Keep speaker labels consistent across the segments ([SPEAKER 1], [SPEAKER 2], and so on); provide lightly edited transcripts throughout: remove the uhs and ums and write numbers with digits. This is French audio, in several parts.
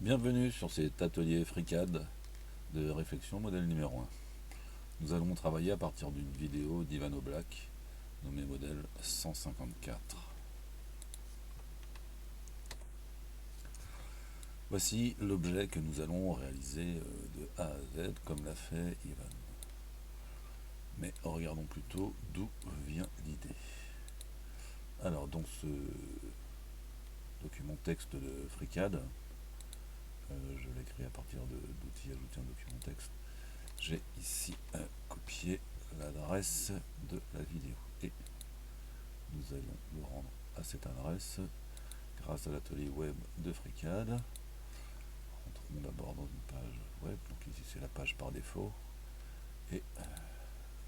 [SPEAKER 1] Bienvenue sur cet atelier FreeCAD de réflexion modèle numéro 1. Nous allons travailler à partir d'une vidéo d'Ivan Oblak nommée modèle 154. Voici l'objet que nous allons réaliser de A à Z comme l'a fait Ivan. Mais regardons plutôt d'où vient l'idée. Alors dans ce document texte de FreeCAD, je l'ai créé à partir d'outils ajouter un document texte. J'ai ici copié l'adresse de la vidéo et nous allons nous rendre à cette adresse grâce à l'atelier web de FreeCAD. Rentrons d'abord dans une page web, donc ici c'est la page par défaut et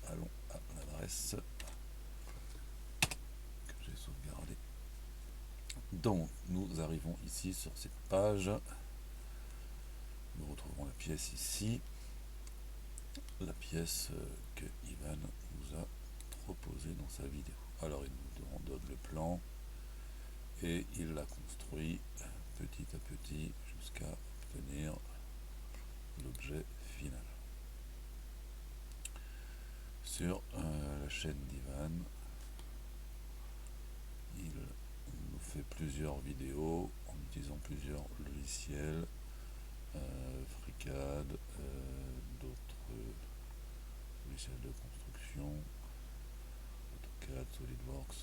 [SPEAKER 1] allons à l'adresse que j'ai sauvegardée. Donc nous arrivons ici sur cette page, nous retrouvons la pièce ici, la pièce que Ivan nous a proposée dans sa vidéo. Alors il nous donne le plan et il l'a construit petit à petit jusqu'à obtenir l'objet final. Sur la chaîne d'Ivan, il nous fait plusieurs vidéos en utilisant plusieurs logiciels, FreeCAD, d'autres logiciels de construction, AutoCAD, SolidWorks,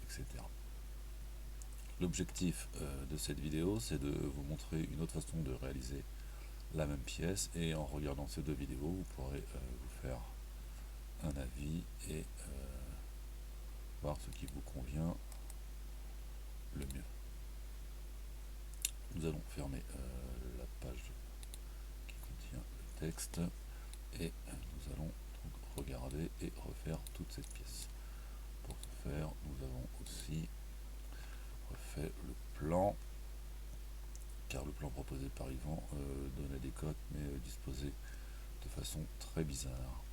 [SPEAKER 1] etc. L'objectif de cette vidéo, c'est de vous montrer une autre façon de réaliser la même pièce, et en regardant ces deux vidéos, vous pourrez vous faire un avis et voir ce qui vous convient le mieux. Nous allons fermer la page qui contient le texte et nous allons donc regarder et refaire toute cette pièce. Pour ce faire, nous avons aussi refait le plan, car le plan proposé par Ivan donnait des cotes mais disposé de façon très bizarre.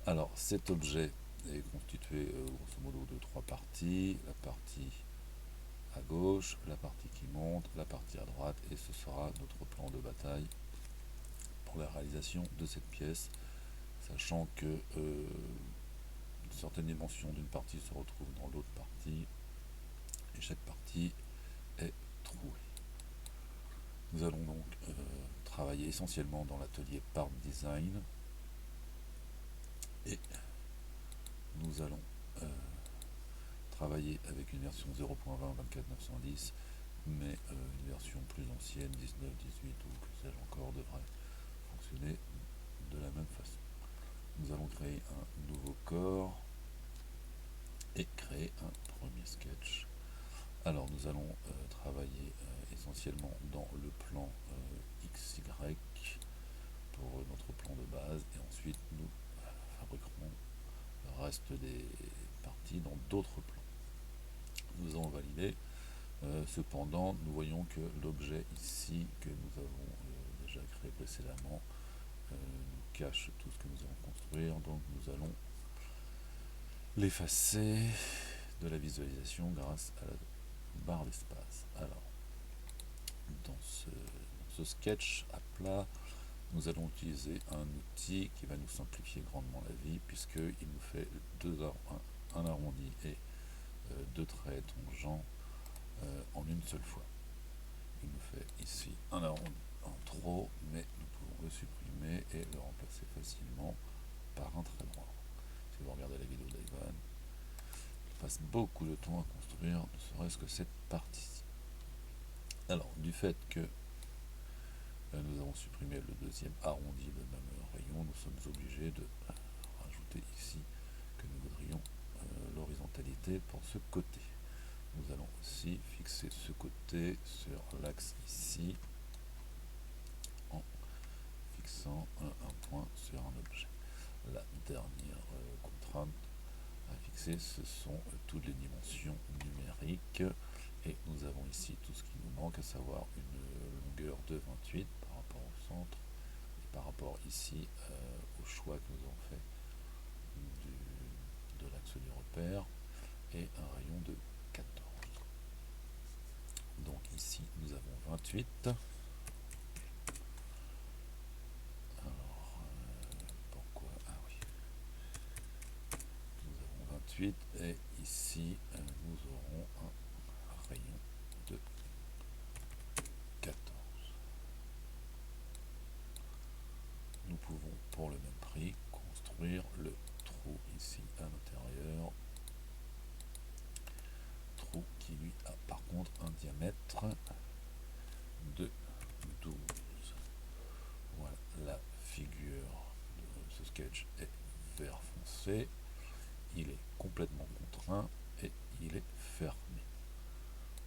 [SPEAKER 1] Alors cet objet est constitué grosso modo de trois parties: la partie à gauche, la partie qui monte, la partie à droite, et ce sera notre plan de bataille pour la réalisation de cette pièce, sachant que certaines dimensions d'une partie se retrouvent dans l'autre partie et chaque partie est trouée. Nous allons donc travailler essentiellement dans l'atelier Part Design et nous allons travailler avec une version 0.20 24910, mais une version plus ancienne, 19, 18 ou que sais-je encore, devrait fonctionner de la même façon. Nous allons créer un nouveau corps et créer un premier sketch. Alors nous allons travailler essentiellement dans le plan XY pour notre plan de base, et ensuite nous fabriquerons le reste des parties dans d'autres plans. Nous avons validé. Cependant, nous voyons que l'objet ici que nous avons déjà créé précédemment nous cache tout ce que nous allons construire, donc nous allons l'effacer de la visualisation grâce à la barre d'espace. Alors, dans ce sketch à plat, nous allons utiliser un outil qui va nous simplifier grandement la vie, puisqu'il nous fait un arrondi et deux traits tangents en une seule fois. Il nous fait ici un arrondi en trop, mais nous pouvons le supprimer et le remplacer facilement par un trait droit. Si vous regardez la vidéo d'Ivan, il passe beaucoup de temps à construire ne serait-ce que cette partie-ci. Alors, du fait que nous avons supprimé le deuxième arrondi de même rayon, nous sommes obligés de rajouter ici que nous voudrions l'horizontalité pour ce côté. Nous allons aussi fixer ce côté sur l'axe ici en fixant un point sur un objet. La dernière contrainte à fixer, ce sont toutes les dimensions numériques, et nous avons ici tout ce qui nous manque, à savoir une longueur de 28 par rapport au centre et par rapport ici au choix que nous avons fait de l'axe du repère, et un rayon de 14. Donc ici nous avons 28. Alors, pourquoi? Ah oui. Nous avons 28 et ici nous aurons un rayon de 14. Nous pouvons pour le même prix construire le trou ici à l'intérieur. Trou qui lui a par contre un diamètre de 12. Voilà, la figure de ce sketch est vert foncé. Il est complètement contraint et il est fermé.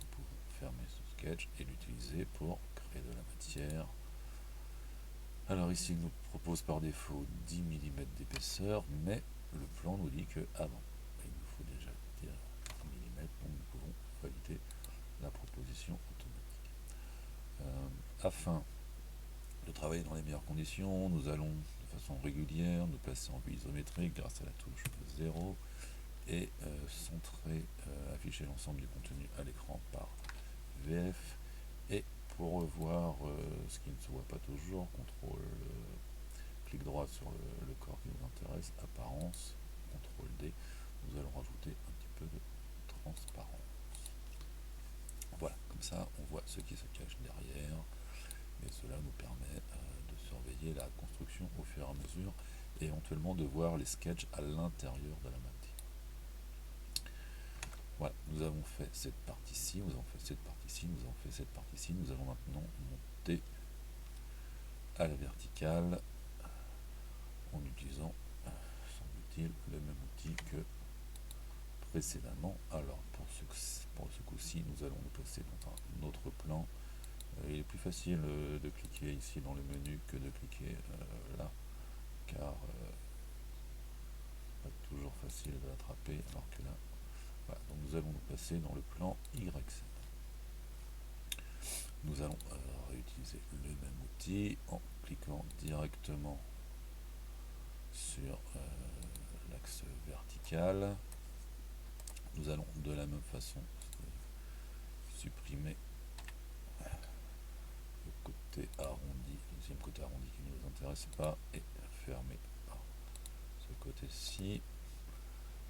[SPEAKER 1] Nous pouvons fermer ce sketch et l'utiliser pour créer de la matière. Alors ici il nous propose par défaut 10 mm d'épaisseur, mais le plan nous dit que avant il nous faut déjà 10 mm, donc nous pouvons valider la proposition automatique. Afin de travailler dans les meilleures conditions, nous allons de façon régulière nous placer en vue isométrique grâce à la touche 0 et centrer, afficher l'ensemble du contenu à l'écran par VF. Et pour revoir ce qui ne se voit pas toujours, CTRL clic droit sur le corps qui nous intéresse, apparence, CTRL D, nous allons rajouter un petit peu de transparence. Voilà, comme ça on voit ce qui se cache derrière, et cela nous permet de surveiller la construction au fur et à mesure et éventuellement de voir les sketchs à l'intérieur de la matière. Voilà, nous avons fait cette partie-ci, nous avons fait cette partie-ci, nous avons fait cette partie-ci. Nous allons maintenant monter à la verticale en utilisant, semble-t-il, le même outil que précédemment. Alors pour ce coup-ci, nous allons nous placer dans un autre plan. Il est plus facile de cliquer ici dans le menu que de cliquer là, car c'est pas toujours facile de l'attraper, alors que là, voilà, donc nous allons nous placer dans le plan YZ. Nous allons réutiliser le même outil en cliquant directement sur l'axe vertical. Nous allons de la même façon supprimer le côté arrondi, le deuxième côté arrondi qui ne nous intéresse pas, et fermer ce côté-ci.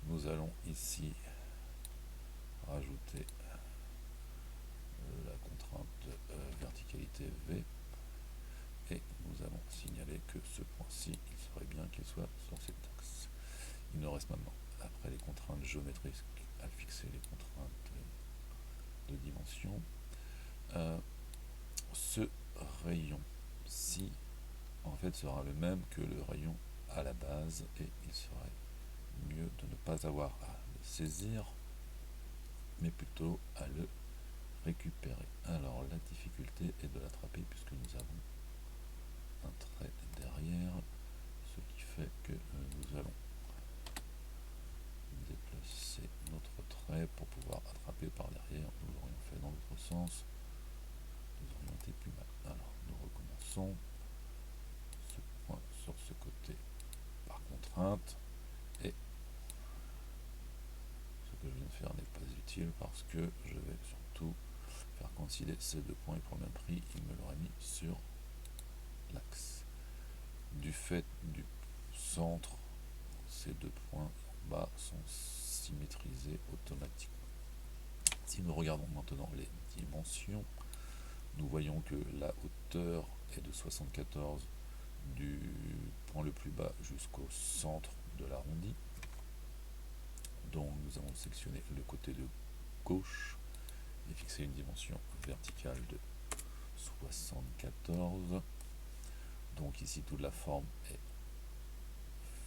[SPEAKER 1] Nous allons ici rajouter la contrainte de verticalité V, et nous allons signaler que ce point-ci, il serait bien qu'il soit sur cet axe. Il nous reste maintenant, après les contraintes géométriques, à fixer les contraintes de dimension. Ce rayon-ci, en fait, sera le même que le rayon à la base, et il serait mieux de ne pas avoir à le saisir, mais plutôt à le récupérer. Alors la difficulté est de l'attraper puisque nous avons un trait derrière, ce qui fait que nous allons déplacer notre trait pour pouvoir attraper par derrière. Nous l'aurions fait dans l'autre sens, nous aurions été plus mal. Alors nous recommençons ce point sur ce côté par contrainte, et ce que je viens de faire n'est pas utile parce que je vais surtout faire coïncider ces deux points, et pour le même prix il me l'aurait mis sur l'axe. Du fait du centre, ces deux points en bas sont symétrisés automatiquement. Si nous regardons maintenant les dimensions, nous voyons que la hauteur est de 74 du point le plus bas jusqu'au centre de l'arrondi. Donc nous allons sélectionner le côté de gauche et fixer une dimension verticale de 74. Donc ici toute la forme est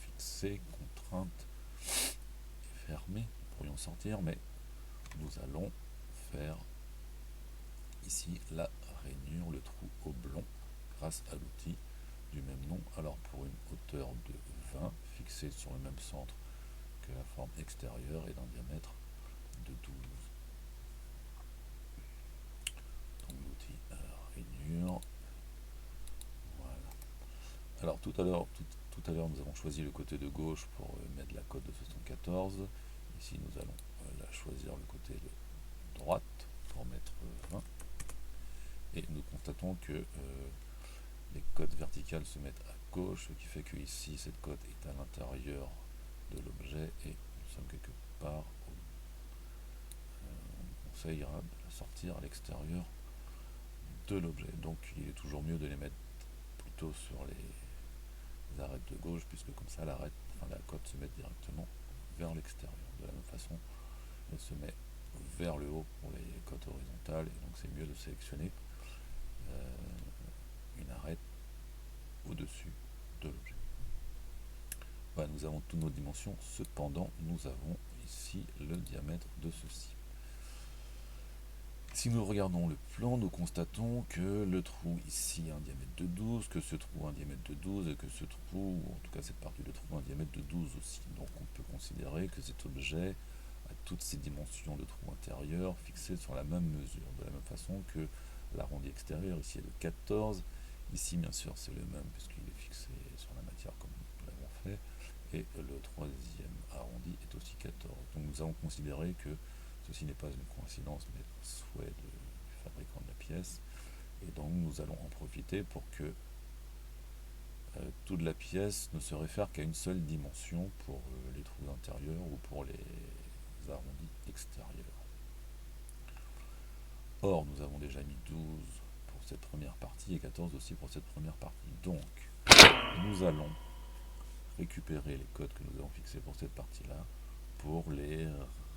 [SPEAKER 1] fixée, contrainte et fermée. Nous pourrions sortir, mais nous allons faire ici la rainure, le trou oblong, grâce à l'outil du même nom. Alors pour une hauteur de 20, fixée sur le même centre que la forme extérieure, et d'un diamètre de 12. Donc l'outil rainure. Voilà. Alors tout à l'heure nous avons choisi le côté de gauche pour mettre la cote de 74. Ici nous allons la choisir le côté de droite pour mettre 20. Et constatons que les cotes verticales se mettent à gauche, ce qui fait que ici cette cote est à l'intérieur de l'objet et nous sommes quelque part, on conseillera de la sortir à l'extérieur de l'objet. Donc il est toujours mieux de les mettre plutôt sur les arêtes de gauche, puisque comme ça la cote se met directement vers l'extérieur. De la même façon, elle se met vers le haut pour les cotes horizontales, et donc c'est mieux de sélectionner une arête au-dessus de l'objet. Voilà, nous avons toutes nos dimensions, cependant nous avons ici le diamètre de ceci. Si nous regardons le plan, nous constatons que le trou ici a un diamètre de 12, que ce trou a un diamètre de 12, et que ce trou, ou en tout cas cette partie de trou, a un diamètre de 12 aussi. Donc on peut considérer que cet objet a toutes ces dimensions de trou intérieur fixées sur la même mesure, de la même façon que l'arrondi extérieur ici est de 14, ici bien sûr c'est le même puisqu'il est fixé sur la matière comme nous l'avons fait, et le troisième arrondi est aussi 14. Donc nous avons considéré que ceci n'est pas une coïncidence mais un souhait du fabricant de la pièce, et donc nous allons en profiter pour que toute la pièce ne se réfère qu'à une seule dimension pour les trous intérieurs ou pour les arrondis extérieurs. Or, nous avons déjà mis 12 pour cette première partie et 14 aussi pour cette première partie. Donc, nous allons récupérer les codes que nous avons fixés pour cette partie-là pour les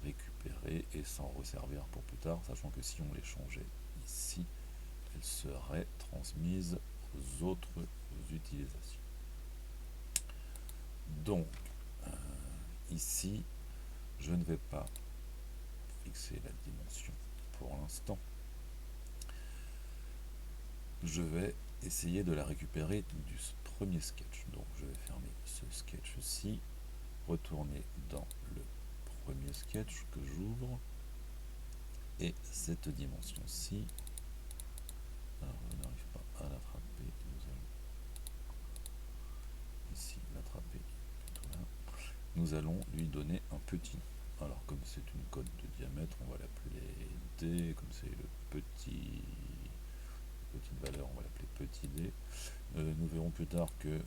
[SPEAKER 1] récupérer et s'en resservir pour plus tard, sachant que si on les changeait ici, elles seraient transmises aux autres utilisations. Donc, ici, je ne vais pas fixer la dimension pour l'instant. Je vais essayer de la récupérer du premier sketch. Donc, je vais fermer ce sketch-ci, retourner dans le premier sketch que j'ouvre, et cette dimension-ci, alors je n'arrive pas à l'attraper, nous allons ici l'attraper plutôt là. Nous allons lui donner un petit nom. Alors comme c'est une cote de diamètre, on va l'appeler D, comme c'est le petite valeur, on va l'appeler petit d. Nous verrons plus tard que nous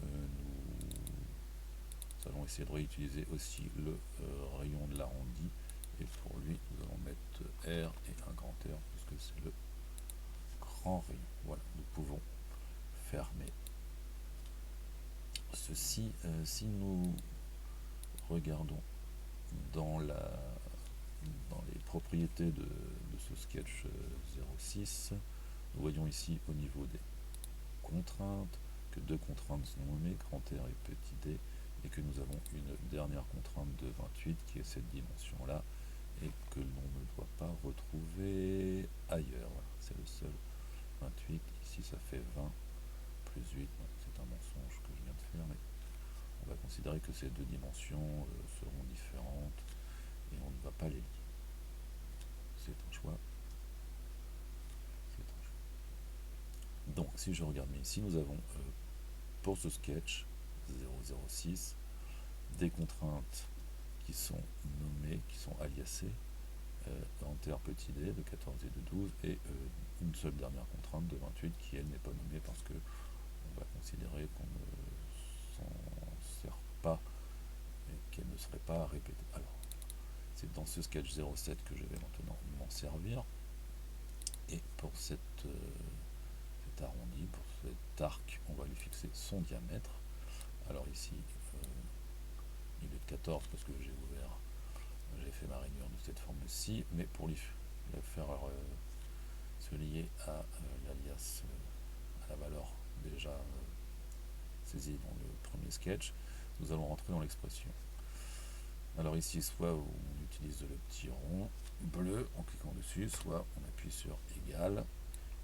[SPEAKER 1] allons essayer de réutiliser aussi le rayon de l'arrondi, et pour lui nous allons mettre R et un grand R puisque c'est le grand rayon. Voilà, nous pouvons fermer ceci. Si nous regardons dans les propriétés de ce sketch 06, nous voyons ici au niveau des contraintes que deux contraintes sont nommées, grand R et petit d, et que nous avons une dernière contrainte de 28 qui est cette dimension là et que l'on ne doit pas retrouver ailleurs. Voilà, c'est le seul 28. Ici ça fait 20 plus 8, c'est un mensonge que je viens de faire, mais on va considérer que ces deux dimensions seront différentes et on ne va pas les lier. C'est un choix. Donc si je regarde bien ici, nous avons pour ce sketch 006 des contraintes qui sont nommées, qui sont aliasées, grand R petit d de 14 et de 12, et une seule dernière contrainte de 28 qui elle n'est pas nommée parce que on va considérer qu'on ne s'en sert pas et qu'elle ne serait pas répétée. Alors c'est dans ce sketch 07 que je vais maintenant m'en servir, et pour cet arrondi, pour cet arc, on va lui fixer son diamètre. Alors ici il est de 14 parce que j'ai fait ma rainure de cette forme-ci, mais pour lui faire se lier à l'alias, à la valeur déjà saisie dans le premier sketch, nous allons rentrer dans l'expression. Alors ici, soit on utilise le petit rond bleu en cliquant dessus, soit on appuie sur égal,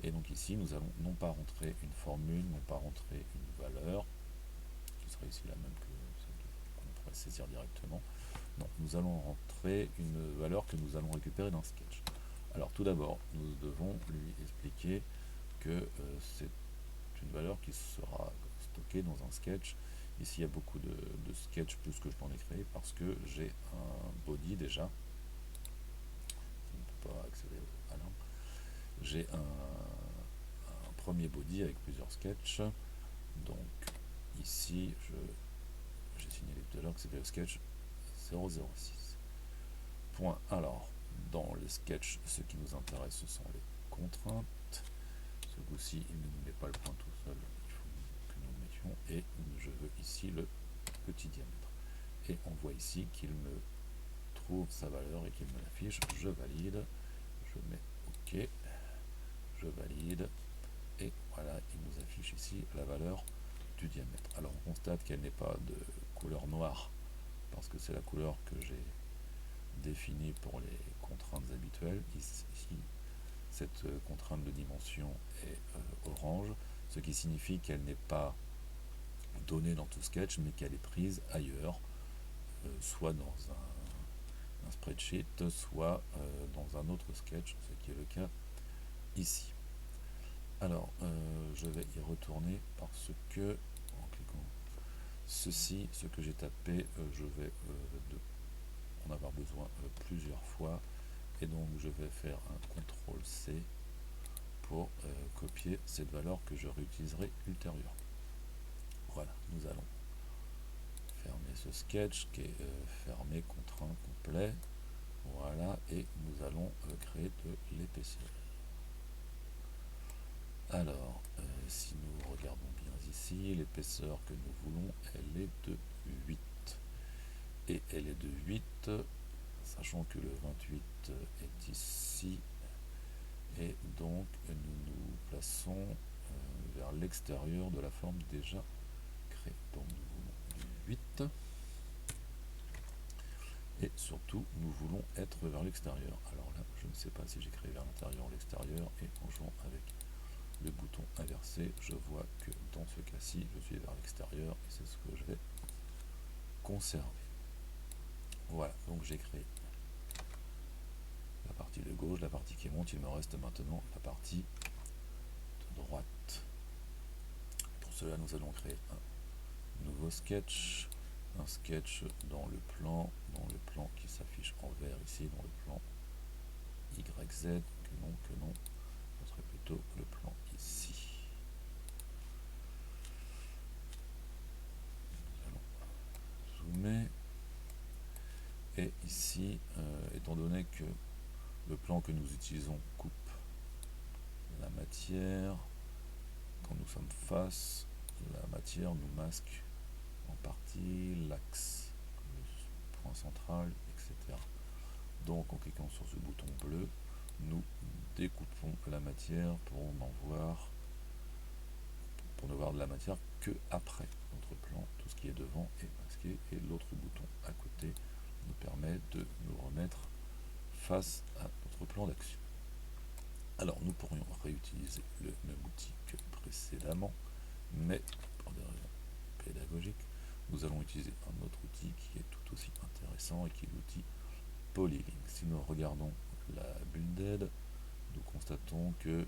[SPEAKER 1] et donc ici nous allons non pas rentrer une formule, non pas rentrer une valeur, qui serait ici la même que celle qu'on pourrait saisir directement. Non, nous allons rentrer une valeur que nous allons récupérer d'un sketch. Alors tout d'abord, nous devons lui expliquer que c'est une valeur qui sera stockée dans un sketch. Ici, il y a beaucoup de sketchs plus que je n'en ai créé parce que j'ai un body déjà. Je ne peux pas accéder à l'arbre. J'ai un premier body avec plusieurs sketchs. Donc ici, j'ai signalé tout à l'heure que c'était le sketch 006. Point. Alors, dans les sketchs, ce qui nous intéresse, ce sont les contraintes. Ce coup-ci, il ne nous met pas le point tout seul, il faut que nous le mettions. Et je veux ici le petit diamètre. Et on voit ici qu'il me trouve sa valeur et qu'il me l'affiche. Je valide, je mets OK, je valide, et voilà, il nous affiche ici la valeur du diamètre. Alors on constate qu'elle n'est pas de couleur noire, parce que c'est la couleur que j'ai définie pour les contraintes habituelles. Ici, cette contrainte de dimension est orange, ce qui signifie qu'elle n'est pas donnée dans tout sketch, mais qu'elle est prise ailleurs, soit dans un spreadsheet, soit dans un autre sketch, ce qui est le cas ici. Alors, je vais y retourner parce que, en cliquant ceci, ce que j'ai tapé, je vais en avoir besoin plusieurs fois, et donc je vais faire un CTRL-C pour copier cette valeur que je réutiliserai ultérieurement. Voilà, nous allons fermer ce sketch qui est fermé, contraint, complet. Voilà, et nous allons créer de l'épaisseur. Alors, si nous regardons bien ici, l'épaisseur que nous voulons, elle est de 8. Et elle est de 8, sachant que le 28 est ici. Et donc, nous nous plaçons vers l'extérieur de la forme déjà créée. Donc, nous voulons du 8. Et surtout, nous voulons être vers l'extérieur. Alors là, je ne sais pas si j'ai créé vers l'intérieur ou l'extérieur. Et en jouant avec le bouton inversé, je vois que dans ce cas-ci, je suis vers l'extérieur et c'est ce que je vais conserver. Voilà, donc j'ai créé la partie de gauche, la partie qui monte. Il me reste maintenant la partie de droite. Pour cela, nous allons créer un nouveau sketch, un sketch dans le plan qui s'affiche en vert ici, dans le plan YZ, que non, ce serait plutôt le plan ici. Zoomer, et ici, étant donné que le plan que nous utilisons coupe la matière, quand nous sommes face, la matière nous masque en partie l'axe, le point central, etc. Donc en cliquant sur ce bouton bleu, nous découpons la matière pour ne voir de la matière que après notre plan. Tout ce qui est devant est masqué, et l'autre bouton à côté nous permet de nous remettre face à notre plan d'action. Alors nous pourrions réutiliser le même outil que précédemment, mais pour des raisons pédagogiques, nous allons utiliser un autre outil qui est tout aussi intéressant et qui est l'outil Polylink. Si nous regardons la build-aid, nous constatons que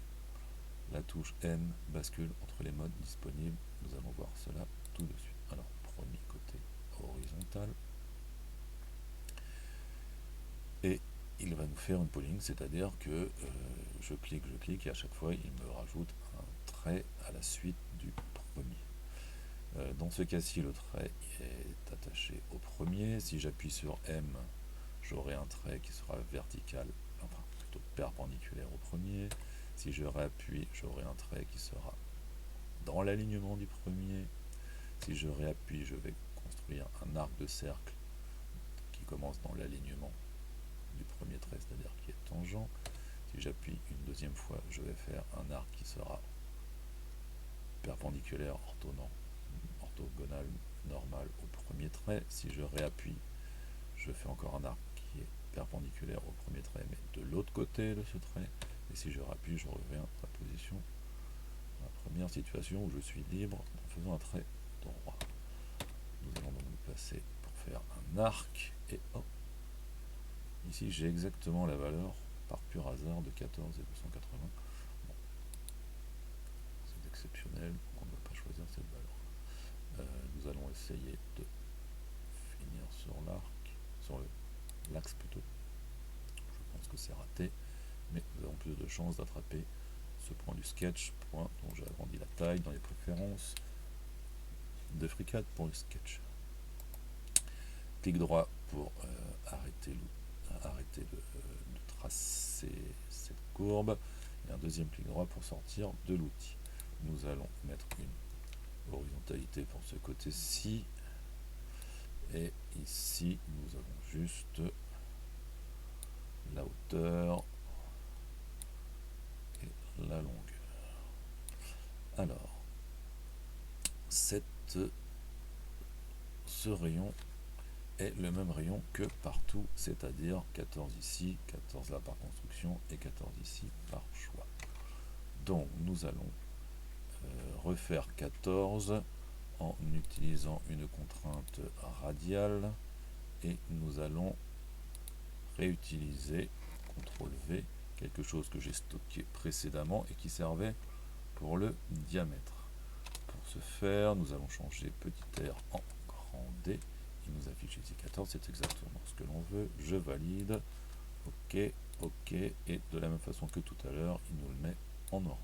[SPEAKER 1] la touche M bascule entre les modes disponibles. Nous allons voir cela tout de suite. Alors, premier côté horizontal. Et il va nous faire une polling, c'est-à-dire que je clique, et à chaque fois, il me rajoute un trait à la suite du premier. Dans ce cas-ci, le trait est attaché au premier. Si j'appuie sur M, j'aurai un trait qui sera vertical, enfin plutôt perpendiculaire au premier. Si je réappuie, j'aurai un trait qui sera dans l'alignement du premier. Si je réappuie, je vais construire un arc de cercle qui commence dans l'alignement du premier trait, c'est-à-dire qui est tangent. Si j'appuie une deuxième fois, je vais faire un arc qui sera perpendiculaire, orthogonal, normal au premier trait. Si je réappuie, je fais encore un arc qui est perpendiculaire au premier trait, mais de l'autre côté de ce trait. Et si je rappuie, je reviens à la position, la première situation où je suis libre en faisant un trait droit. Nous allons donc nous placer pour faire un arc, et hop, ici j'ai exactement la valeur par pur hasard de 14 et 280. Bon. C'est exceptionnel, on ne va pas choisir cette valeur. Nous allons essayer de finir sur l'arc, sur l'axe plutôt. Je pense que c'est raté, mais nous avons plus de chances d'attraper ce point du sketch, point dont j'ai agrandi la taille dans les préférences de FreeCAD pour le sketch. Clic droit pour arrêter de tracer cette courbe, et un deuxième clic droit pour sortir de l'outil. Nous allons mettre une horizontalité pour ce côté-ci, et ici nous avons juste la hauteur et la longueur. Alors, ce rayon est le même rayon que partout, c'est-à-dire 14 ici, 14 là par construction et 14 ici par choix. Donc nous allons refaire 14 en utilisant une contrainte radiale, et nous allons réutiliser CTRL V, quelque chose que j'ai stocké précédemment et qui servait pour le diamètre. Pour ce faire, nous allons changer petit r en grand D. Il nous affiche ici 14, c'est exactement ce que l'on veut. Je valide, ok, ok, et de la même façon que tout à l'heure, il nous le met en orange.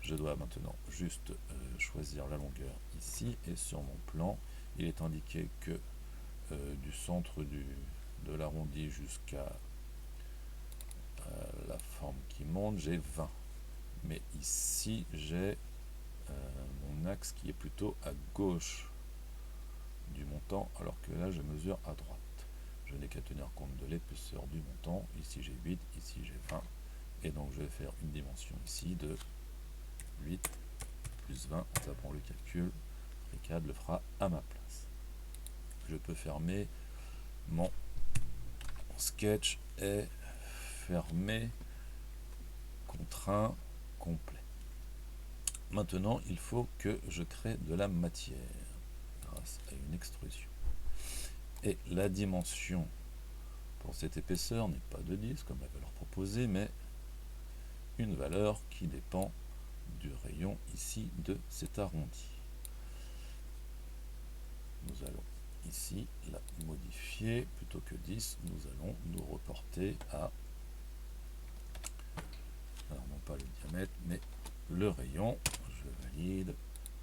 [SPEAKER 1] Je dois maintenant juste choisir la longueur ici, et sur mon plan, il est indiqué que du centre de l'arrondi jusqu'à la forme qui monte, j'ai 20. Mais ici, j'ai mon axe qui est plutôt à gauche du montant, alors que là, je mesure à droite. Je n'ai qu'à tenir compte de l'épaisseur du montant. Ici, j'ai 8, ici, j'ai 20. Et donc, je vais faire une dimension ici de 8 plus 20 en tapant le calcul. FreeCAD le fera à ma place. Je peux fermer mon sketch et fermer contraint complet. Maintenant, il faut que je crée de la matière grâce à une extrusion. Et la dimension pour cette épaisseur n'est pas de 10 comme la valeur proposée, mais une valeur qui dépend du rayon ici de cet arrondi. Nous allons ici la modifier, plutôt que 10, nous allons nous reporter à, alors non pas le diamètre, mais le rayon.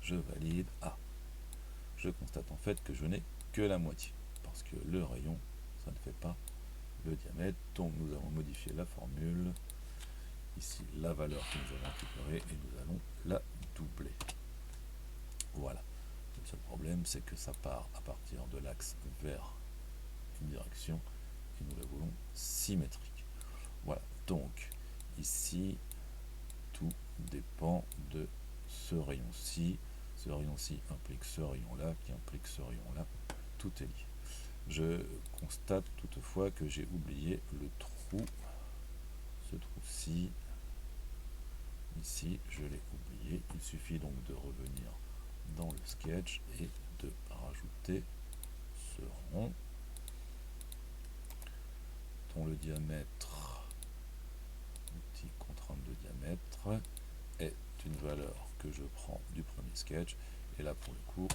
[SPEAKER 1] Je valide, ah, je constate en fait que je n'ai que la moitié, parce que le rayon, ça ne fait pas le diamètre, donc nous allons modifier la formule, ici la valeur que nous avons récupérée, et nous allons la doubler. Voilà. Le seul problème, c'est que ça part à partir de l'axe vers une direction, et nous la voulons symétrique. Voilà, donc ici, tout dépend de ce rayon-ci. Ce rayon-ci implique ce rayon-là, qui implique ce rayon-là. Tout est lié. Je constate toutefois que j'ai oublié le trou. Ce trou-ci, ici, je l'ai oublié. Il suffit donc de revenir dans le sketch et de rajouter ce rond dont le diamètre, outil contrainte de diamètre, est une valeur que je prends du premier sketch, et là pour le coup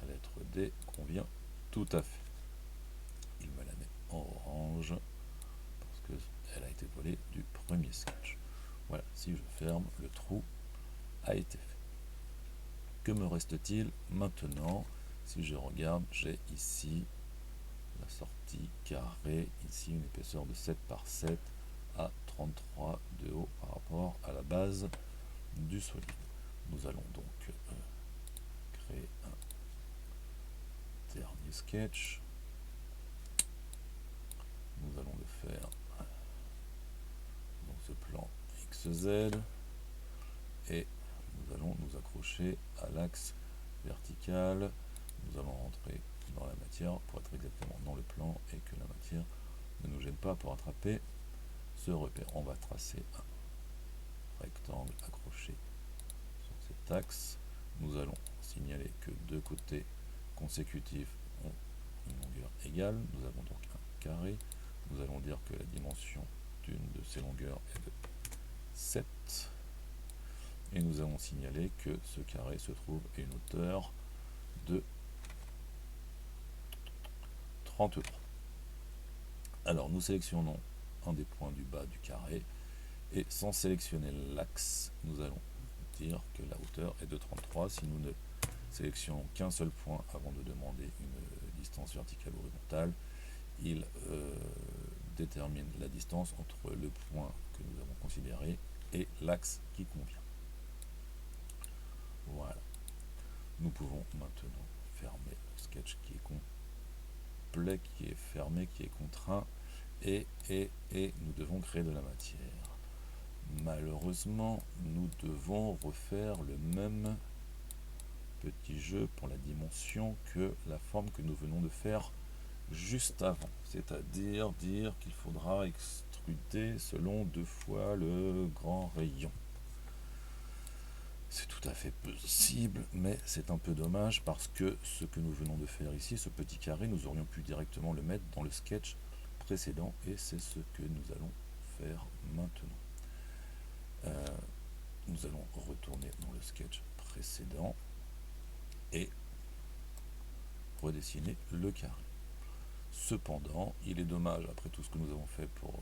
[SPEAKER 1] la lettre D convient tout à fait. Il me la met en orange parce qu'elle a été volée du premier sketch. Voilà, si je ferme, le trou a été fait. Que me reste-t-il maintenant? Si je regarde, j'ai ici la sortie carrée, ici une épaisseur de 7 par 7 à 33 de haut par rapport à la base du solide. Nous allons donc créer un dernier sketch. Nous allons le faire dans ce plan XZ, et nous allons nous accrocher à l'axe vertical. Nous allons rentrer dans la matière pour être exactement dans le plan, et que la matière ne nous gêne pas pour attraper ce repère. On va tracer un rectangle accroché sur cet axe. Nous allons signaler que deux côtés consécutifs ont une longueur égale. Nous avons donc un carré. Nous allons dire que la dimension d'une de ces longueurs est de 7. Et nous allons signaler que ce carré se trouve à une hauteur de 33. Alors nous sélectionnons un des points du bas du carré, Et sans sélectionner l'axe, nous allons dire que la hauteur est de 33. Si nous ne sélectionnons qu'un seul point avant de demander une distance verticale ou horizontale, il détermine la distance entre le point que nous avons considéré et l'axe qui convient. Voilà. Nous pouvons maintenant fermer le sketch qui est complet, qui est fermé, qui est contraint, et nous devons créer de la matière. Malheureusement, nous devons refaire le même petit jeu pour la dimension que la forme que nous venons de faire juste avant, c'est-à-dire dire qu'il faudra extruder selon 2 fois le grand rayon. C'est tout à fait possible, mais c'est un peu dommage parce que ce que nous venons de faire ici, ce petit carré, nous aurions pu directement le mettre dans le sketch précédent, et c'est ce que nous allons faire maintenant. Nous allons retourner dans le sketch précédent et redessiner le carré. Cependant, il est dommage, après tout ce que nous avons fait pour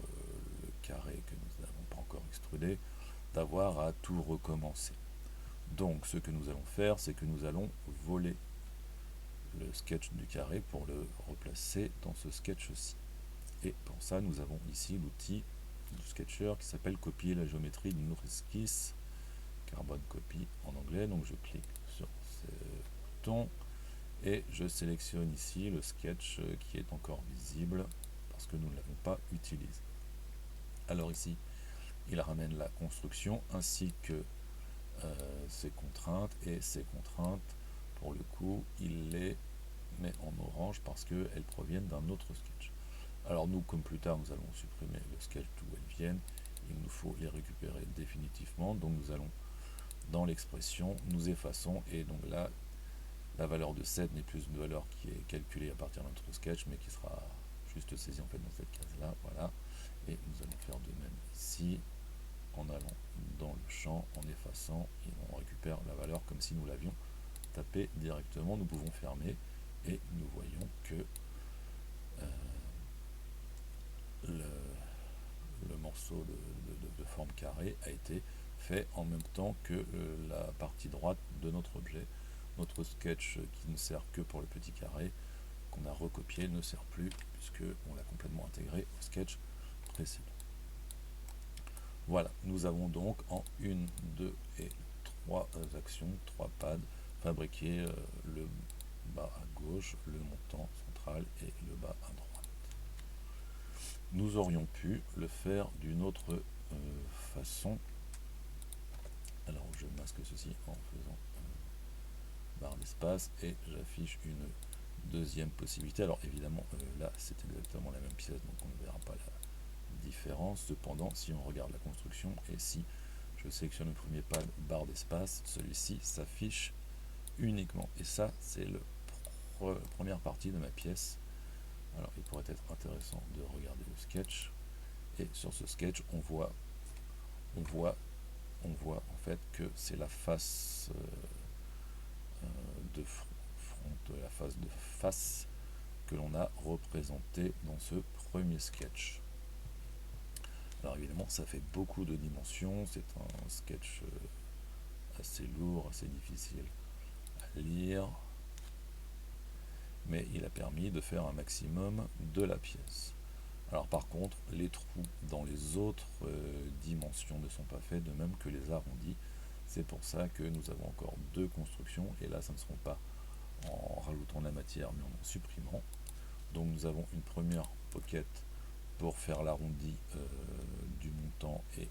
[SPEAKER 1] le carré que nous n'avons pas encore extrudé, d'avoir à tout recommencer. Donc ce que nous allons faire, c'est que nous allons voler le sketch du carré pour le replacer dans ce sketch-ci. Et pour ça, nous avons ici l'outil du sketcher qui s'appelle copier la géométrie d'une autre esquisse, carbone copy en anglais. Donc je clique sur ce bouton et je sélectionne ici le sketch qui est encore visible parce que nous ne l'avons pas utilisé. Alors ici, il ramène la construction ainsi que ses contraintes, et ces contraintes, pour le coup, il les met en orange parce qu'elles proviennent d'un autre sketch. Alors nous, comme plus tard, nous allons supprimer le sketch d'où elles viennent, il nous faut les récupérer définitivement, donc nous allons dans l'expression, nous effaçons, et donc là, la valeur de 7 n'est plus une valeur qui est calculée à partir d'un autre sketch, mais qui sera juste saisie en fait dans cette case-là, voilà. Et nous allons faire de même ici, en allant dans le champ, en effaçant, et on récupère la valeur comme si nous l'avions tapé directement. Nous pouvons fermer, et nous voyons que le morceau de forme carrée a été fait en même temps que la partie droite de notre objet. Notre sketch qui ne sert que pour le petit carré qu'on a recopié ne sert plus puisque on l'a complètement intégré au sketch précédent. Voilà, nous avons donc en 1, 2 et 3 actions, 3 pads, fabriqué le bas à gauche, le montant central et le bas à droite. Nous aurions pu le faire d'une autre façon. Alors je masque ceci en faisant barre d'espace et j'affiche une deuxième possibilité. Alors évidemment là c'est exactement la même pièce, donc on ne verra pas la différence. Cependant, si on regarde la construction et si je sélectionne le premier pad barre d'espace, celui-ci s'affiche uniquement, et ça c'est la première partie de ma pièce. Alors il pourrait être intéressant de regarder le sketch, et sur ce sketch on voit en fait que c'est la face de front, la face de face que l'on a représentée dans ce premier sketch. Alors évidemment ça fait beaucoup de dimensions, c'est un sketch assez lourd, assez difficile à lire, mais il a permis de faire un maximum de la pièce. Alors par contre, les trous dans les autres dimensions ne sont pas faits, de même que les arrondis. C'est pour ça que nous avons encore 2 constructions, et là, ça ne seront pas en rajoutant de la matière, mais en supprimant. Donc nous avons une première pocket pour faire l'arrondi du montant et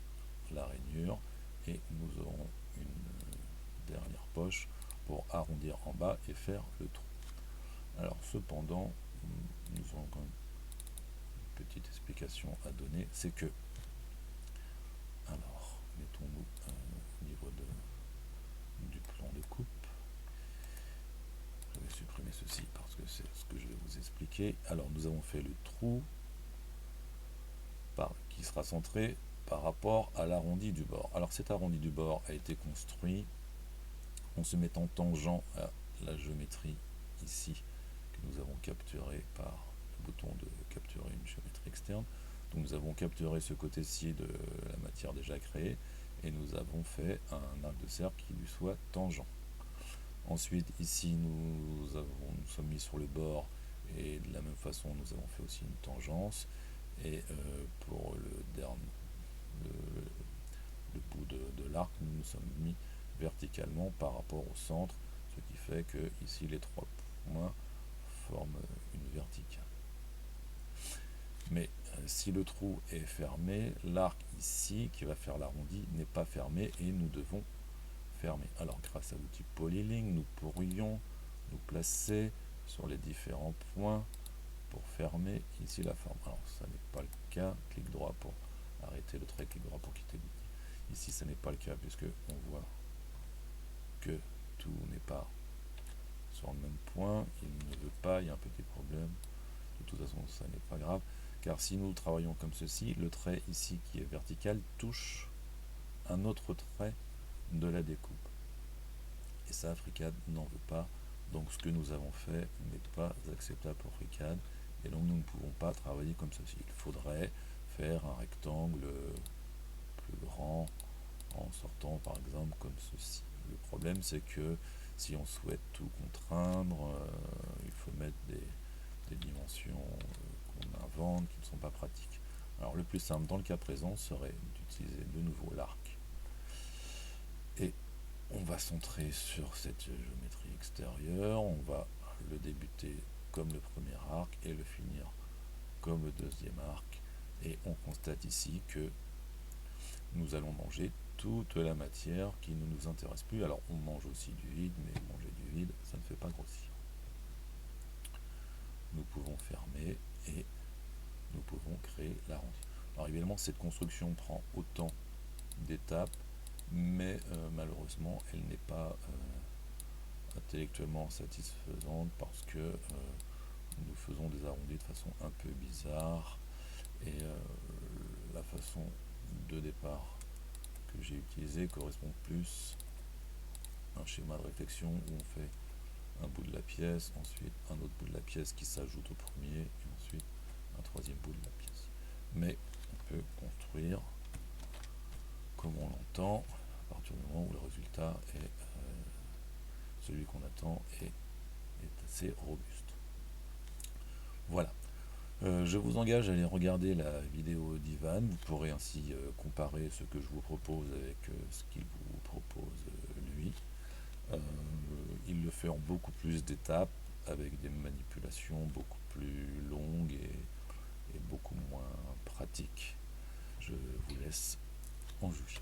[SPEAKER 1] la rainure, et nous aurons une dernière poche pour arrondir en bas et faire le trou. Alors cependant, nous avons quand même une petite explication à donner, c'est que, alors mettons-nous au niveau du plan de coupe, je vais supprimer ceci parce que c'est ce que je vais vous expliquer. Alors nous avons fait le trou qui sera centré par rapport à l'arrondi du bord. Alors cet arrondi du bord a été construit en se mettant tangent à la géométrie ici que nous avons capturé par le bouton de capturer une géométrie externe. Donc nous avons capturé ce côté-ci de la matière déjà créée et nous avons fait un arc de cercle qui lui soit tangent. Ensuite ici nous sommes mis sur le bord et de la même façon nous avons fait aussi une tangence, et pour le bout de l'arc, nous nous sommes mis verticalement par rapport au centre, ce qui fait que ici les trois points forment une verticale. Mais si le trou est fermé, l'arc ici qui va faire l'arrondi n'est pas fermé et nous devons fermer. Alors grâce à l'outil Polyling, nous pourrions nous placer sur les différents points pour fermer ici la forme. Alors ça n'est pas le cas, clic droit pour arrêter le trait, clic droit pour quitter l'outil. Ici ce n'est pas le cas puisque on voit que tout n'est pas sur le même point, il ne veut pas, il y a un petit problème. De toute façon ça n'est pas grave, car si nous travaillons comme ceci, le trait ici qui est vertical touche un autre trait de la découpe. Et ça, FreeCAD n'en veut pas. Donc ce que nous avons fait n'est pas acceptable pour FreeCAD. Et donc nous ne pouvons pas travailler comme ceci. Il faudrait faire un rectangle plus grand en sortant par exemple comme ceci. Le problème c'est que si on souhaite tout contraindre, il faut mettre des dimensions qu'on invente qui ne sont pas pratiques. Alors le plus simple dans le cas présent serait d'utiliser de nouveau l'arc. Et on va centrer sur cette géométrie extérieure, on va le débuter comme le premier arc et le finir comme le deuxième arc. Et on constate ici que nous allons manger toute la matière qui ne nous intéresse plus. Alors on mange aussi du vide, mais manger du vide, ça ne fait pas grossir. Nous pouvons fermer et nous pouvons créer l'arrondi. Alors évidemment, cette construction prend autant d'étapes, mais malheureusement, elle n'est pas intellectuellement satisfaisante parce que nous faisons des arrondis de façon un peu bizarre, et la façon de départ que j'ai utilisé correspond plus à un schéma de réflexion où on fait un bout de la pièce, ensuite un autre bout de la pièce qui s'ajoute au premier, et ensuite un troisième bout de la pièce. Mais on peut construire comme on l'entend à partir du moment où le résultat est celui qu'on attend et est assez robuste. Voilà. Je vous engage à aller regarder la vidéo d'Ivan. Vous pourrez ainsi comparer ce que je vous propose avec ce qu'il vous propose lui. Il le fait en beaucoup plus d'étapes, avec des manipulations beaucoup plus longues et beaucoup moins pratiques. Je vous laisse en juger.